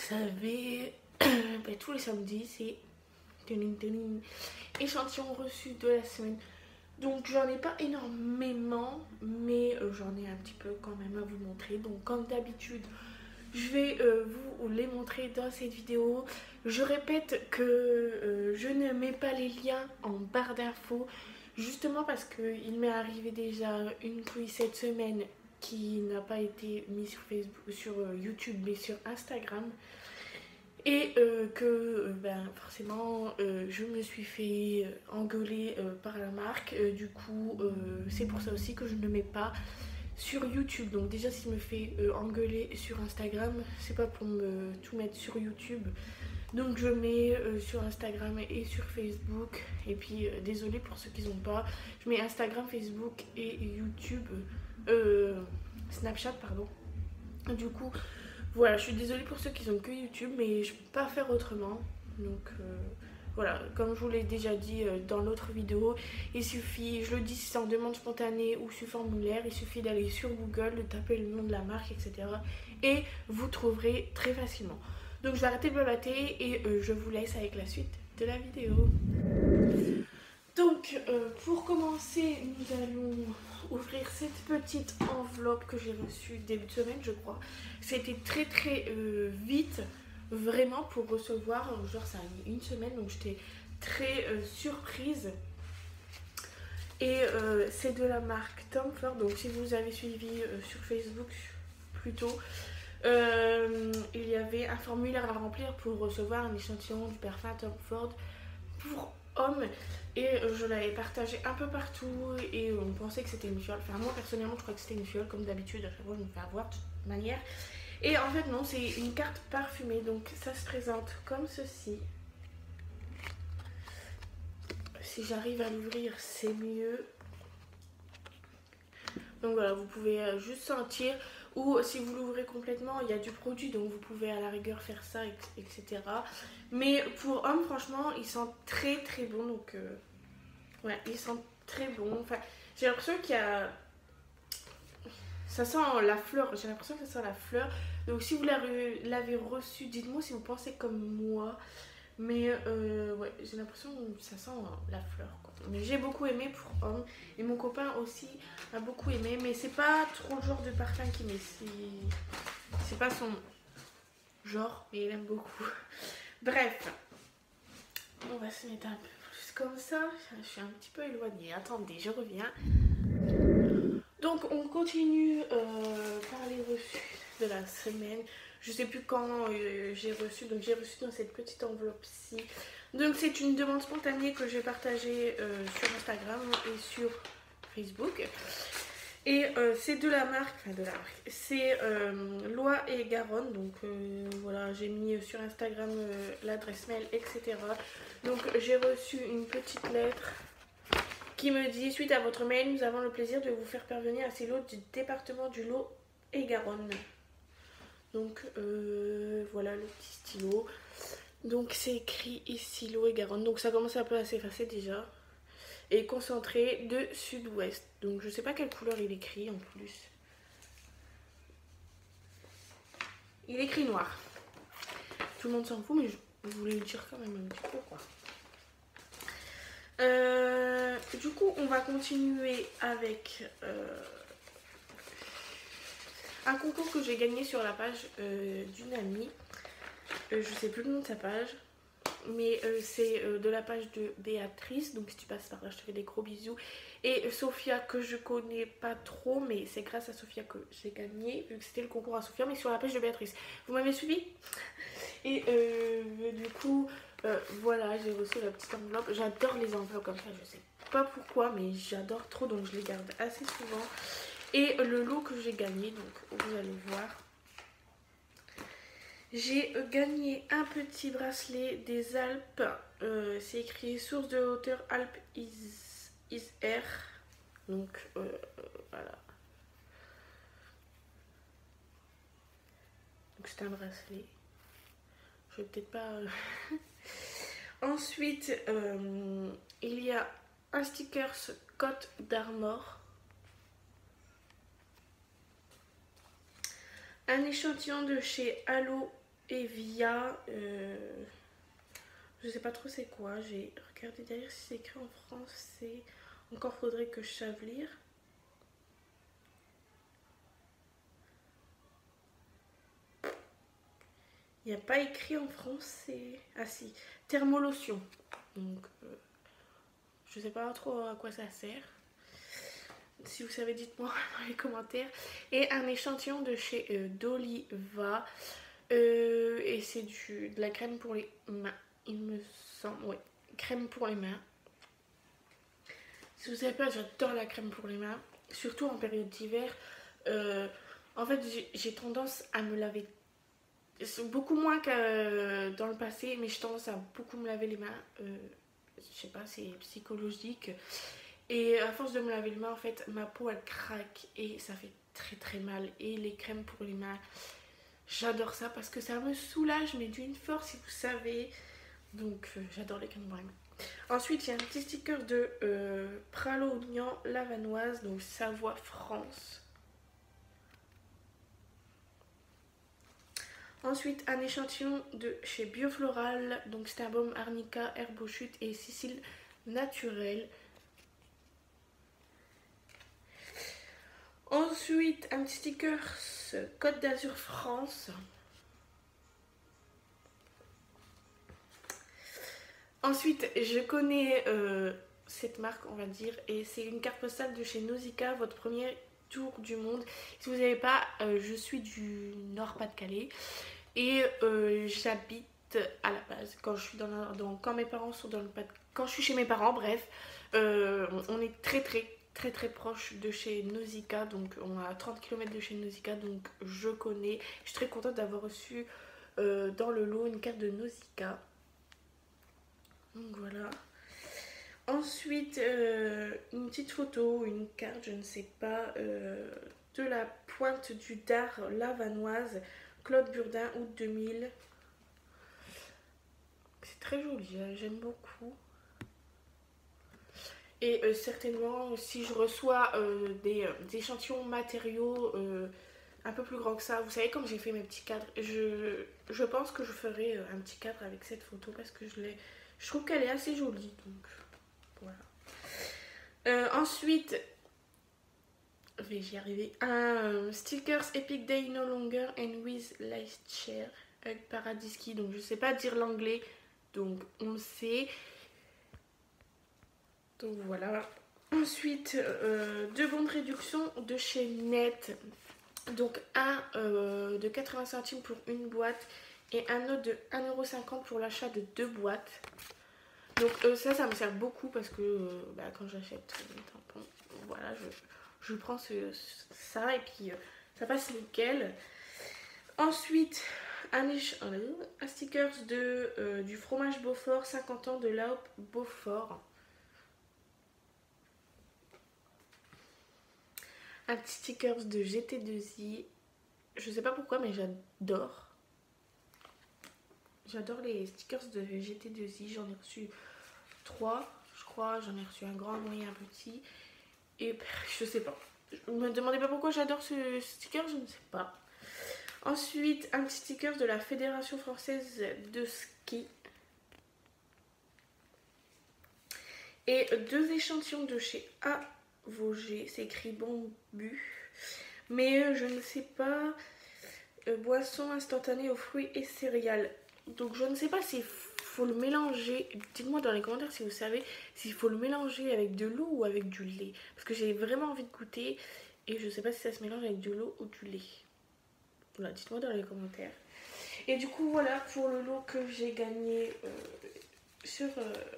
savez, tous les samedis, c'est échantillon reçu de la semaine. Donc j'en ai pas énormément, mais j'en ai un petit peu quand même à vous montrer. Donc comme d'habitude, je vais vous les montrer dans cette vidéo. Je répète que je ne mets pas les liens en barre d'infos, justement parce qu'il m'est arrivé déjà une couille cette semaine qui n'a pas été mise sur Facebook, sur YouTube, mais sur Instagram. Et que forcément je me suis fait engueuler par la marque. Du coup c'est pour ça aussi que je ne mets pas sur YouTube. Donc déjà s'il me fait engueuler sur Instagram, c'est pas pour me tout mettre sur YouTube. Donc je mets sur Instagram et sur Facebook. Et puis désolée pour ceux qui n'ont pas, je mets Instagram, Facebook et YouTube, Snapchat pardon. Du coup voilà, je suis désolée pour ceux qui ont que YouTube, mais je peux pas faire autrement. Donc voilà, comme je vous l'ai déjà dit dans l'autre vidéo, il suffit, je le dis si c'est en demande spontanée ou sur formulaire, il suffit d'aller sur Google, de taper le nom de la marque, etc. Et vous trouverez très facilement. Donc je vais arrêter de blablater et je vous laisse avec la suite de la vidéo. Donc pour commencer, nous allons ouvrir cette petite enveloppe que j'ai reçue début de semaine, je crois. C'était très vite, vraiment, pour recevoir, genre ça a mis une semaine, donc j'étais très surprise. Et c'est de la marque Tom Ford, donc si vous avez suivi sur Facebook plutôt, il y avait un formulaire à remplir pour recevoir un échantillon du parfum Tom Ford pour hommes, et je l'avais partagé un peu partout et on pensait que c'était une fiole. Enfin moi personnellement je crois que c'était une fiole, comme d'habitude à chaque fois je me fais avoir de toute manière. Et en fait non, c'est une carte parfumée, donc ça se présente comme ceci. Si j'arrive à l'ouvrir c'est mieux. Donc voilà, vous pouvez juste sentir, ou si vous l'ouvrez complètement, il y a du produit, donc vous pouvez à la rigueur faire ça, etc. Mais pour hommes, franchement, ils sentent très bon, donc ouais, ils sentent très bon. Enfin, j'ai l'impression qu'il y a... Ça sent la fleur, j'ai l'impression que ça sent la fleur. Donc si vous l'avez reçu, dites-moi si vous pensez comme moi. Mais ouais, j'ai l'impression que ça sent la fleur, quoi. Mais j'ai beaucoup aimé pour homme. Et mon copain aussi a beaucoup aimé. Mais c'est pas trop le genre de parfum qu'il met. C'est pas son genre, mais il aime beaucoup. Bref. On va se mettre un peu plus comme ça. Je suis un petit peu éloignée. Attendez, je reviens. Donc on continue par les reçus de la semaine. Je sais plus quand j'ai reçu, donc j'ai reçu dans cette petite enveloppe-ci. Donc c'est une demande spontanée que j'ai partagée sur Instagram et sur Facebook. Et c'est de la marque, c'est Loire et Garonne. Donc voilà, j'ai mis sur Instagram l'adresse mail, etc. Donc j'ai reçu une petite lettre qui me dit: suite à votre mail, nous avons le plaisir de vous faire parvenir un stylo du département du Lot et Garonne. Donc voilà le petit stylo. Donc c'est écrit ici Lot et Garonne. Donc ça commence un peu à s'effacer déjà. Et concentré de sud-ouest. Donc je sais pas quelle couleur il écrit en plus. Il écrit noir. Tout le monde s'en fout, mais je voulais le dire quand même un petit peu, quoi. Du coup on va continuer avec un concours que j'ai gagné sur la page d'une amie. Je sais plus le nom de sa page, mais c'est de la page de Béatrice. Donc si tu passes par là, je te fais des gros bisous. Et Sophia, que je connais pas trop, mais c'est grâce à Sophia que j'ai gagné, vu que c'était le concours à Sophia, mais sur la page de Béatrice. Vous m'avez suivi? Et du coup voilà, j'ai reçu la petite enveloppe. J'adore les enveloppes comme ça, je sais pas pourquoi, mais j'adore trop, donc je les garde assez souvent. Et le lot que j'ai gagné, donc vous allez voir, j'ai gagné un petit bracelet des Alpes. C'est écrit source de hauteur Alpes is air. Donc voilà. Donc c'est un bracelet. Je vais peut-être pas... Ensuite, il y a un sticker Côte d'Armor. Un échantillon de chez Allo Evia, je sais pas trop c'est quoi. J'ai regardé derrière si c'est écrit en français. Encore faudrait que je sache lire. Il n'y a pas écrit en français. Ah si, thermolotion. Donc, je sais pas trop à quoi ça sert. Si vous savez, dites-moi dans les commentaires. Et un échantillon de chez Doliva. Et c'est de la crème pour les mains. Il me semble, ouais. Crème pour les mains. Si vous savez pas, j'adore la crème pour les mains. Surtout en période d'hiver. En fait, j'ai tendance à me laver beaucoup moins que dans le passé, mais j'ai tendance à beaucoup me laver les mains. Je sais pas, c'est psychologique. Et à force de me laver les mains, en fait, ma peau elle craque et ça fait très très mal. Et les crèmes pour les mains, j'adore ça parce que ça me soulage, mais d'une force, si vous savez. Donc, j'adore les crèmes pour les mains. Ensuite, il y a un petit sticker de Pralognan Lavanoise, donc Savoie France. Ensuite, un échantillon de chez Biofloral, donc c'est un baume arnica, herbauchute et Sicile naturelle. Ensuite, un petit sticker Côte d'Azur France. Ensuite, je connais cette marque, on va dire, et c'est une carte postale de chez Nausicaa, votre premier tour du monde. Si vous n'avez pas, je suis du Nord-Pas-de-Calais et j'habite à la base quand je suis quand mes parents sont dans le quand je suis chez mes parents, bref, on est très proche de chez Nausicaa, donc on est à 30 km de chez Nausicaa, donc je connais. Je suis très contente d'avoir reçu dans le lot une carte de Nausicaa. Donc voilà. Ensuite, une petite photo, une carte, je ne sais pas, de la pointe du Dard lavanoise, Claude Burdin, août 2000. C'est très joli, j'aime beaucoup. Et certainement, si je reçois des échantillons matériaux un peu plus grands que ça, vous savez, comme j'ai fait mes petits cadres, je pense que je ferai un petit cadre avec cette photo parce que je trouve qu'elle est assez jolie. Donc voilà. Ensuite, j'y arriver. Un stickers Epic Day No Longer and with Light Share Paradiski. Donc je sais pas dire l'anglais, donc on sait. Donc voilà. Ensuite, deux bons de réduction de chez Net. Donc un de 80 centimes pour une boîte et un autre de 1,50€ pour l'achat de 2 boîtes. Donc ça me sert beaucoup parce que quand j'achète des tampons, voilà, je prends ça et puis ça passe nickel. Ensuite, un sticker du fromage Beaufort, 50 ans de l'Aube Beaufort. Un petit sticker de GT2I. Je sais pas pourquoi, mais j'adore. J'adore les stickers de GT2I. J'en ai reçu 3, je crois. J'en ai reçu un grand, un moyen, un petit. Et je sais pas. Me demandez pas pourquoi j'adore ce sticker, je ne sais pas. Ensuite, un petit sticker de la Fédération Française de Ski. Et 2 échantillons de chez Vosges, c'est écrit bambus, mais je ne sais pas, boisson instantanée aux fruits et céréales. Donc je ne sais pas s'il faut le mélanger, dites-moi dans les commentaires si vous savez s'il faut le mélanger avec de l'eau ou avec du lait. Parce que j'ai vraiment envie de goûter et je ne sais pas si ça se mélange avec de l'eau ou du lait. Voilà, dites-moi dans les commentaires. Et du coup voilà pour le lot que j'ai gagné sur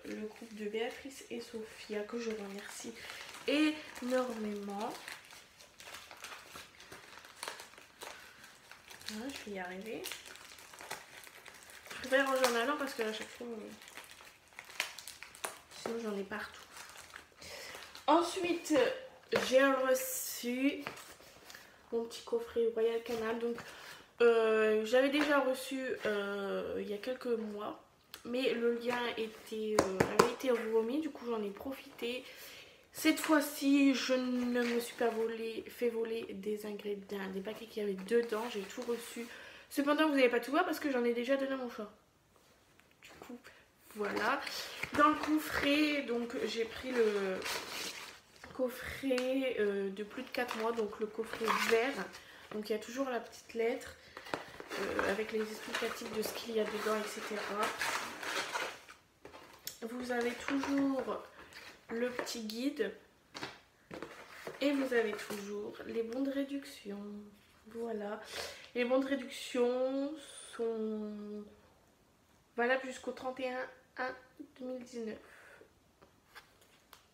le groupe de Béatrice et Sophia, que je remercie énormément. Voilà, je vais y arriver. Je préfère ranger en allant parce que à chaque fois sinon j'en ai partout. Ensuite j'ai reçu mon petit coffret Royal Canal. Donc j'avais déjà reçu il y a quelques mois, mais le lien avait été remis, du coup j'en ai profité. Cette fois-ci, je ne me suis pas fait voler des ingrédients, des paquets qu'il y avait dedans. J'ai tout reçu Cependant, vous n'allez pas tout voir parce que j'en ai déjà donné à mon chat. Du coup, voilà. Dans le coffret, donc j'ai pris le coffret de plus de 4 mois, donc le coffret vert. Donc il y a toujours la petite lettre avec les explicatifs de ce qu'il y a dedans, etc. Vous avez toujours le petit guide et vous avez toujours les bons de réduction. Voilà. Les bons de réduction sont valables jusqu'au 31/1/2019.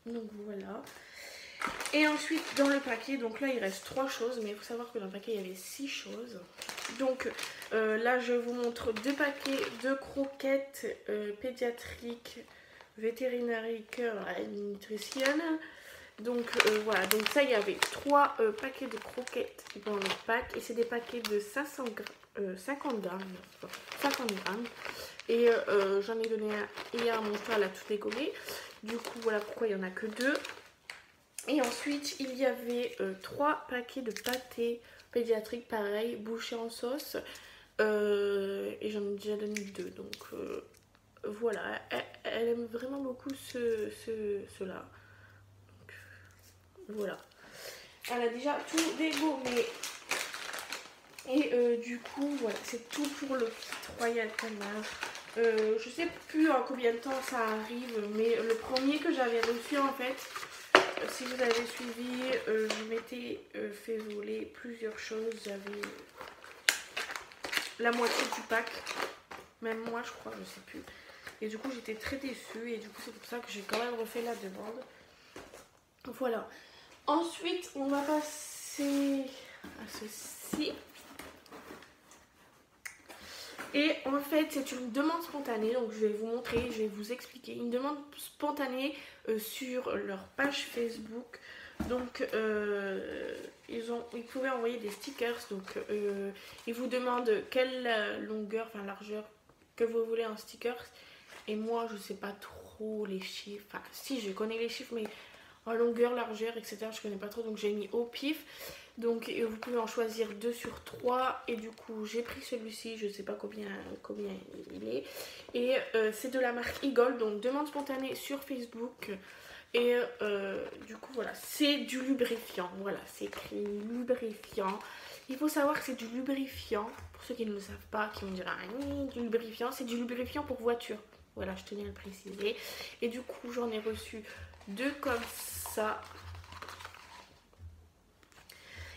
Donc voilà. Et ensuite dans le paquet, donc là il reste 3 choses, mais il faut savoir que dans le paquet il y avait 6 choses. Donc là je vous montre 2 paquets de croquettes pédiatriques vétérinaire cœur et nutrition. Donc voilà, donc ça il y avait 3 paquets de croquettes dans le pack et c'est des paquets de 50 grammes. Et j'en ai donné un hier à mon chat, elle a tout décollé. Du coup voilà pourquoi il n'y en a que 2. Et ensuite il y avait 3 paquets de pâtés pédiatriques, pareil, bouchés en sauce. Et j'en ai déjà donné 2. Donc voilà, elle aime vraiment beaucoup ceux-là. Voilà. Elle a déjà tout dégommé. Et du coup, voilà, c'est tout pour le kit Royal Canin. Je sais plus en combien de temps ça arrive, mais le premier que j'avais reçu en fait, si vous avez suivi, je m'étais fait voler plusieurs choses. J'avais la moitié du pack, même moi je crois, je sais plus. Et du coup j'étais très déçue et du coup c'est pour ça que j'ai quand même refait la demande. Voilà. Ensuite on va passer à ceci. Et en fait c'est une demande spontanée, donc je vais vous montrer, je vais vous expliquer. Une demande spontanée sur leur page Facebook. Donc ils pouvaient envoyer des stickers, donc ils vous demandent quelle longueur, enfin largeur que vous voulez en stickers. Et moi je sais pas trop les chiffres, enfin si je connais les chiffres mais en longueur, largeur, etc. je connais pas trop, donc j'ai mis au pif. Donc vous pouvez en choisir 2 sur 3 et du coup j'ai pris celui-ci, je sais pas combien il est. Et c'est de la marque Eagle, donc demande spontanée sur Facebook. Et du coup voilà, c'est du lubrifiant, voilà c'est écrit lubrifiant. Il faut savoir que c'est du lubrifiant, pour ceux qui ne le savent pas, qui vont dire ah, du lubrifiant, c'est du lubrifiant pour voiture. Voilà, je tenais à le préciser. Et du coup j'en ai reçu 2 comme ça.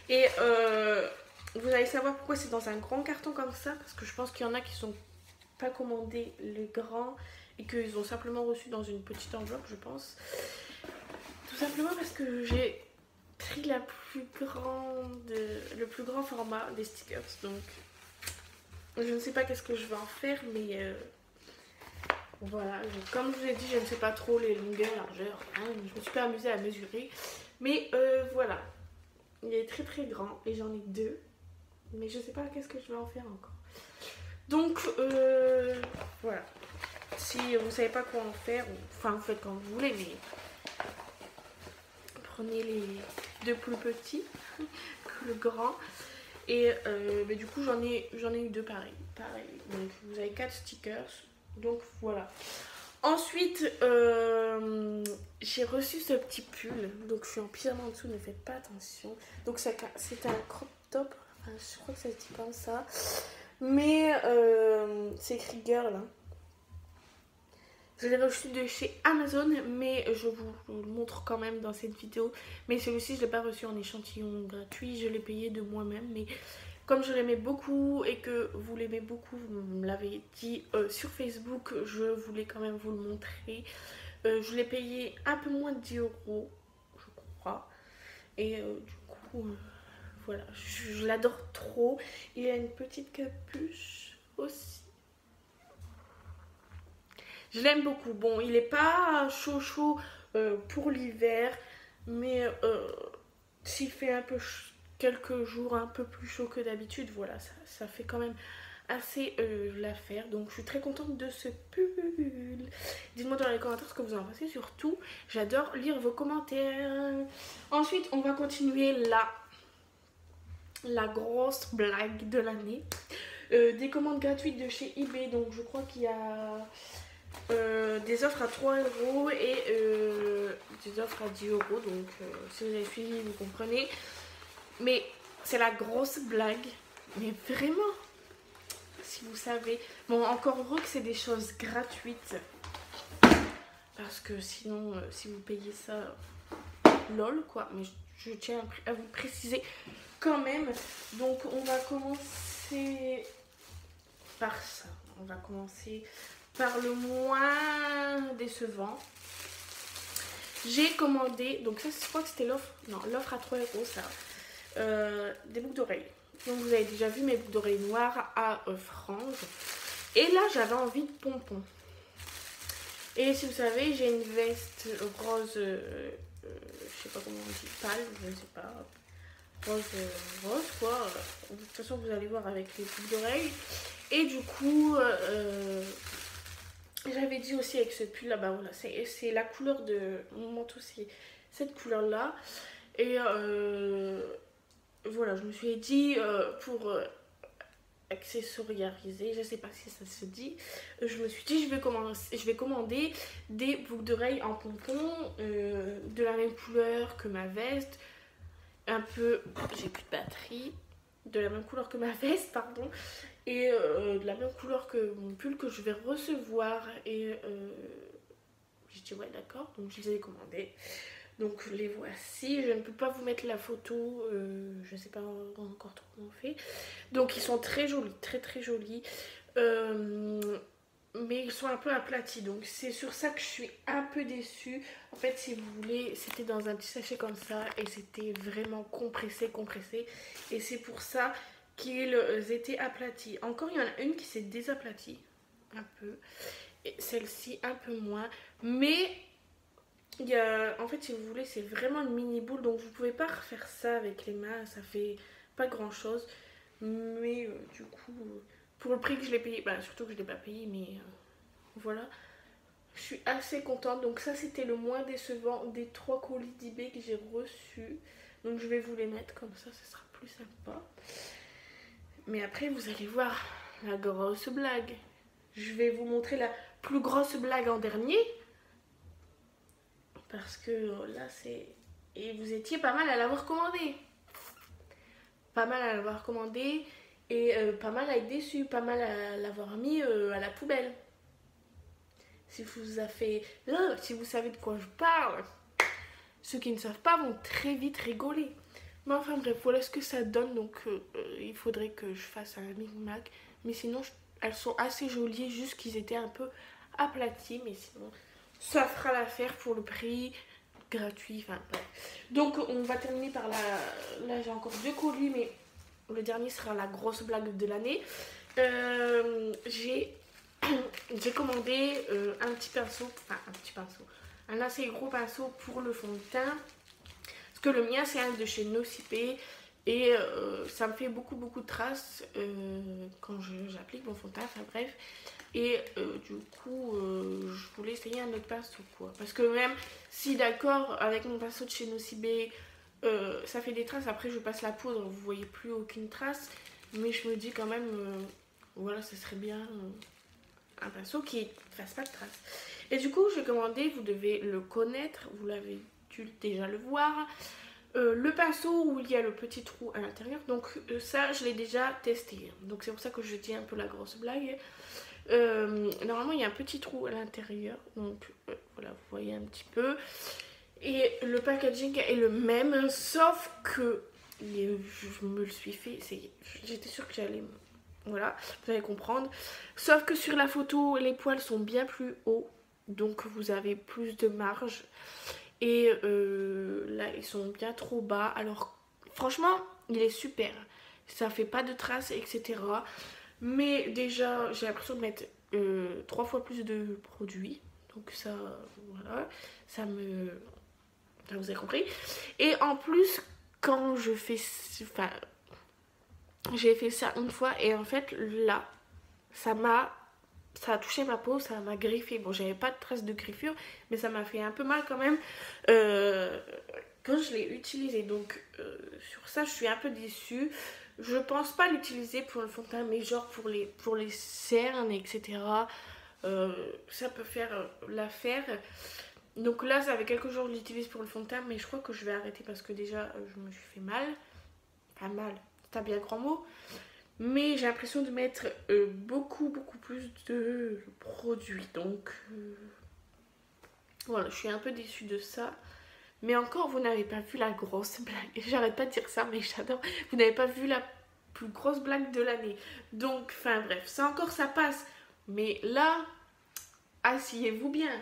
Et vous allez savoir pourquoi c'est dans un grand carton comme ça, parce que je pense qu'il y en a qui sont pas commandés le grand et qu'ils ont simplement reçu dans une petite enveloppe, je pense. Tout simplement parce que j'ai pris le plus grand format des stickers. Donc je ne sais pas qu'est-ce que je vais en faire, mais voilà. Comme je vous ai dit, je ne sais pas trop les longueurs, largeurs. Hein, je me suis pas amusée à mesurer. Mais voilà. Il est très très grand et j'en ai 2. Mais je ne sais pas qu'est-ce que je vais en faire encore. Donc voilà. Si vous ne savez pas quoi en faire, enfin vous faites comme vous voulez, mais prenez les 2 plus petits que le grand. Et mais du coup j'en ai eu 2 pareil. Donc vous avez 4 stickers. Donc voilà. Ensuite j'ai reçu ce petit pull. Donc je suis en pyjama en dessous, ne faites pas attention. Donc c'est un crop top. Enfin, je crois que ça se dit comme ça. Mais c'est écrit girl. Hein. Je l'ai reçu de chez Amazon, mais je vous le montre quand même dans cette vidéo. Mais celui-ci, je ne l'ai pas reçu en échantillon gratuit, je l'ai payé de moi-même. Mais comme je l'aimais beaucoup et que vous l'aimez beaucoup, vous me l'avez dit sur Facebook, je voulais quand même vous le montrer. Je l'ai payé un peu moins de 10 €, je crois. Et du coup, voilà, je l'adore trop. Il a une petite capuche aussi. Je l'aime beaucoup. Bon, il n'est pas chaud pour l'hiver, mais s'il fait un peu quelques jours un peu plus chaud que d'habitude, voilà, ça fait quand même assez l'affaire. Donc je suis très contente de ce pull. Dites-moi dans les commentaires ce que vous en pensez. Surtout, j'adore lire vos commentaires. Ensuite, on va continuer la grosse blague de l'année. des commandes gratuites de chez eBay. Donc je crois qu'il y a des offres à 3 € et des offres à 10 €. Donc si vous avez suivi, vous comprenez. Mais c'est la grosse blague. Mais vraiment, si vous savez. Bon, encore heureux que c'est des choses gratuites. Parce que sinon, si vous payez ça, lol quoi. Mais je tiens à vous préciser quand même. Donc on va commencer par ça. On va commencer par le moins décevant. J'ai commandé, donc ça je crois que c'était l'offre, non l'offre à 3 € ça, des boucles d'oreilles. Donc vous avez déjà vu mes boucles d'oreilles noires à franges. Et là j'avais envie de pompons. Et si vous savez, j'ai une veste rose, je sais pas comment on dit, pâle, je ne sais pas, rose quoi. De toute façon vous allez voir avec les boucles d'oreilles. Et du coup, j'avais dit aussi avec ce pull là, bah voilà, c'est la couleur de mon manteau, c'est cette couleur là. Et voilà, je me suis dit pour accessoiriser, je sais pas si ça se dit, je me suis dit je vais commander des boucles d'oreilles en pompon de la même couleur que ma veste, un peu, j'ai plus de batterie, de la même couleur que ma veste pardon, et de la même couleur que mon pull que je vais recevoir. Et j'ai dit ouais d'accord, donc je les ai commandés. Donc les voici, je ne peux pas vous mettre la photo, je ne sais pas encore trop comment on fait. Donc ils sont très jolis, très très jolis. Mais ils sont un peu aplatis, donc c'est sur ça que je suis un peu déçue. En fait, si vous voulez, c'était dans un petit sachet comme ça et c'était vraiment compressé. Et c'est pour ça qu'ils étaient aplatis. Encore, il y en a une qui s'est désaplatie un peu. Et celle-ci un peu moins. Mais il y a, en fait, si vous voulez, c'est vraiment une mini boule. Donc vous pouvez pas refaire ça avec les mains. Ça fait pas grand chose. Mais du coup, pour le prix que je l'ai payé, bah surtout que je l'ai pas payé, mais voilà. Je suis assez contente. Donc ça, c'était le moins décevant des 3 colis d'eBay que j'ai reçus. Donc je vais vous les mettre comme ça sera plus sympa. Mais après, vous allez voir la grosse blague. Je vais vous montrer la plus grosse blague en dernier. Parce que là, c'est... Et vous étiez pas mal à l'avoir commandé. Pas mal à l'avoir commandé. Et pas mal à être déçu. Pas mal à l'avoir mis à la poubelle. Si vous a fait... si vous savez de quoi je parle. Ceux qui ne savent pas vont très vite rigoler. Mais enfin bref, voilà ce que ça donne. Donc il faudrait que je fasse un micmac. Mais sinon, elles sont assez jolies. Juste qu'ils étaient un peu aplatis. Mais sinon, ça fera l'affaire pour le prix gratuit. Enfin bref. Donc on va terminer par la... Là j'ai encore 2 colis. Mais le dernier sera la grosse blague de l'année. J'ai commandé un petit pinceau. Enfin un petit pinceau. Un assez gros pinceau pour le fond de teint. Parce que le mien c'est un de chez Nocipé. Et ça me fait beaucoup de traces quand j'applique mon fond de teint. Enfin bref. Et du coup je voulais essayer un autre pinceau quoi. Parce que même si d'accord avec mon pinceau de chez Nocipé ça fait des traces. Après je passe la poudre, vous voyez plus aucune trace. Mais je me dis quand même voilà, ce serait bien un pinceau qui ne fasse pas de traces. Et du coup j'ai commandé, vous devez le connaître, vous l'avez dû déjà le voir, le pinceau où il y a le petit trou à l'intérieur. Donc ça je l'ai déjà testé, donc c'est pour ça que je dis un peu la grosse blague. Normalement il y a un petit trou à l'intérieur, donc voilà, vous voyez un petit peu. Et le packaging est le même, sauf que je me le suis fait, j'étais sûre que j'allais... Voilà, vous allez comprendre. Sauf que sur la photo, les poils sont bien plus hauts. Donc vous avez plus de marge. Et là, ils sont bien trop bas. Alors, franchement, il est super. Ça fait pas de traces, etc. Mais déjà, j'ai l'impression de mettre 3 fois plus de produits. Donc ça, voilà. Ça, vous avez compris. Et en plus, quand je fais... Enfin... J'ai fait ça une fois et en fait là ça a touché ma peau, ça m'a griffé. Bon, j'avais pas de traces de griffure, mais ça m'a fait un peu mal quand même quand je l'ai utilisé. Donc sur ça je suis un peu déçue. Je pense pas l'utiliser pour le fond de teint, mais genre pour les cernes, etc. Ça peut faire l'affaire. Donc là, ça fait quelques jours que je l'utilise pour le fond de teint, mais je crois que je vais arrêter parce que déjà, je me suis fait mal. Pas mal, c'est un bien grand mot. Mais j'ai l'impression de mettre beaucoup plus de produits. Donc voilà, je suis un peu déçue de ça. Mais encore, vous n'avez pas vu la grosse blague. J'arrête pas de dire ça, mais j'adore. Vous n'avez pas vu la plus grosse blague de l'année. Donc, enfin bref, ça encore, ça passe. Mais là, asseyez-vous bien.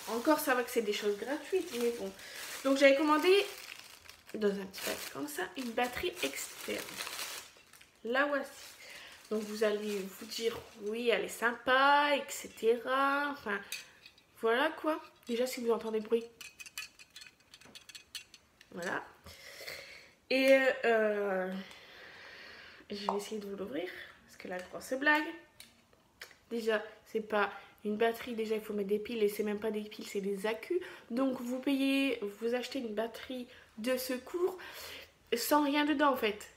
Encore, ça va que c'est des choses gratuites, mais bon. Donc, j'avais commandé, dans un petit paquet comme ça, une batterie externe. La voici. Donc, vous allez vous dire, oui, elle est sympa, etc. Enfin, voilà quoi. Déjà, si vous entendez le bruit. Voilà. Et je vais essayer de vous l'ouvrir. Parce que la grosse blague. Déjà, c'est pas une batterie. Déjà, il faut mettre des piles. Et c'est même pas des piles, c'est des accus. Donc, vous payez, vous achetez une batterie de secours sans rien dedans en fait.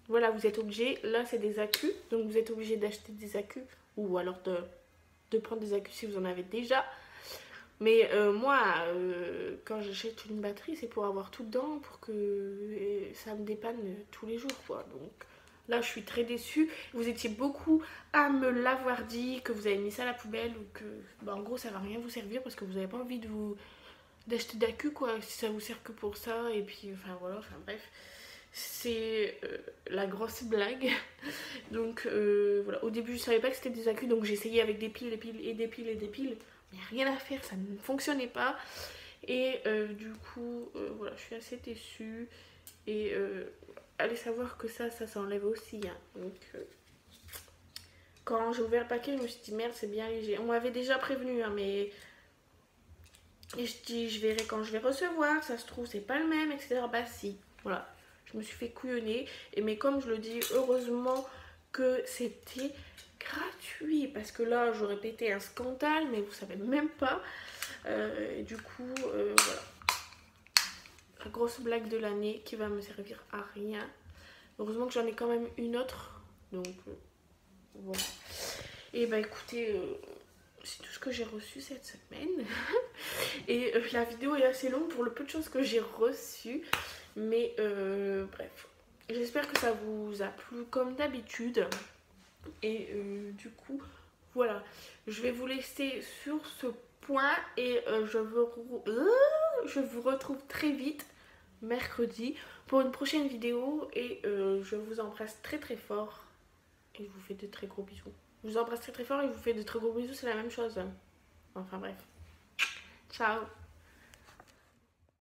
Voilà, vous êtes obligé. Là, c'est des accus. Donc, vous êtes obligé d'acheter des accus. Ou alors de prendre des accus si vous en avez déjà. Mais moi, quand j'achète une batterie, c'est pour avoir tout dedans, pour que ça me dépanne tous les jours, quoi. Donc là, je suis très déçue. Vous étiez beaucoup à me l'avoir dit, que vous avez mis ça à la poubelle, ou que, bah, en gros, ça va rien vous servir parce que vous n'avez pas envie d'acheter d'accu, quoi. Si ça vous sert que pour ça, et puis, enfin voilà, enfin bref. C'est la grosse blague. Donc voilà, au début, je savais pas que c'était des accus, donc j'essayais avec des piles, des piles et des piles et des piles. Mais rien à faire, ça ne fonctionnait pas. Et du coup, voilà, je suis assez déçue. Et allez savoir que ça s'enlève aussi. Hein. Donc, quand j'ai ouvert le paquet, je me suis dit merde, c'est bien léger. On m'avait déjà prévenu, hein, mais. Et je dis, je verrai quand je vais recevoir. Ça se trouve, c'est pas le même, etc. Bah, si, voilà. Je me suis fait couillonner. Et mais comme je le dis, heureusement que c'était gratuit. Parce que là, j'aurais pété un scandale, mais vous savez même pas. Et du coup, voilà. La grosse blague de l'année qui va me servir à rien. Heureusement que j'en ai quand même une autre. Donc, voilà. Et bah écoutez, c'est tout ce que j'ai reçu cette semaine. Et la vidéo est assez longue pour le peu de choses que j'ai reçues. Mais bref. J'espère que ça vous a plu comme d'habitude. Et du coup, voilà. Je vais vous laisser sur ce point. Et je vous retrouve très vite mercredi pour une prochaine vidéo. Et je vous embrasse très très fort. Et je vous fais de très gros bisous. Je vous embrasse très très fort et je vous fais de très gros bisous. C'est la même chose. Enfin bref. Ciao.